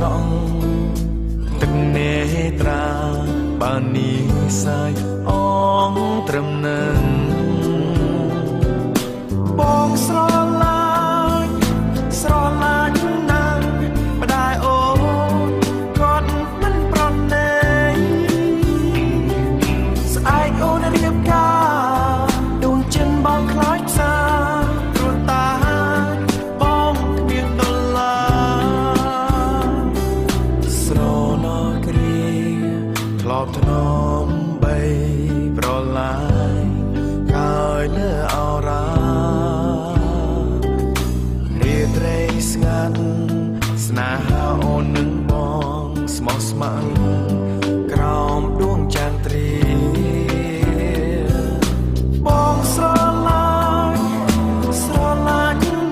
ស្រង់ទឹកនេត្រាបាននេះសាយអងត្រឹមនឹងបងស្រឡាញ់ណាស់ម្ដាយអូនគាត់មិនប្រណេស្អែកអូនរៀបការដួងចិនបងខ្លាចផ្សាព្រោះតាបងគ្មានដុល្លារស្រណោគ្រាធ្លាប់ធ្នមបីប្រឡាយកាយលើអរ៉ារាត្រីស្ងាត់ស្នេហាអូននឹងបងស្មោះស្ម័គ្រក្រោមដួងចន្ទ្រាបងស្រឡាញ់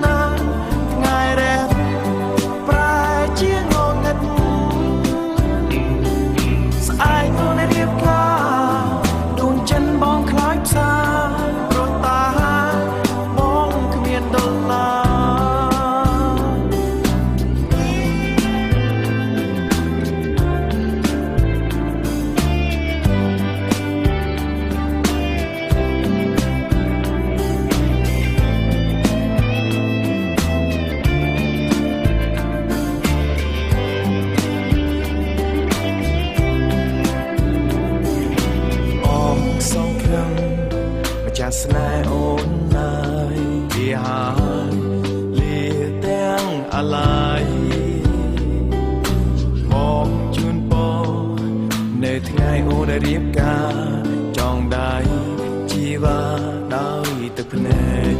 ណាស់ថ្ងៃរះប្រែជាងងឹតស្អែកអូនរៀបការដួងចិនបងខ្លាចផ្សាព្រោះតាបងគ្មានដុល្លារម្ចាស់ស្នេហ៍អូនណាយជាហើយលាទាំងអាឡ័យមកជូនពរនៅថ្ងៃអូនរៀបការចងដៃជីវ៉ាដោយទឹកភ្នែក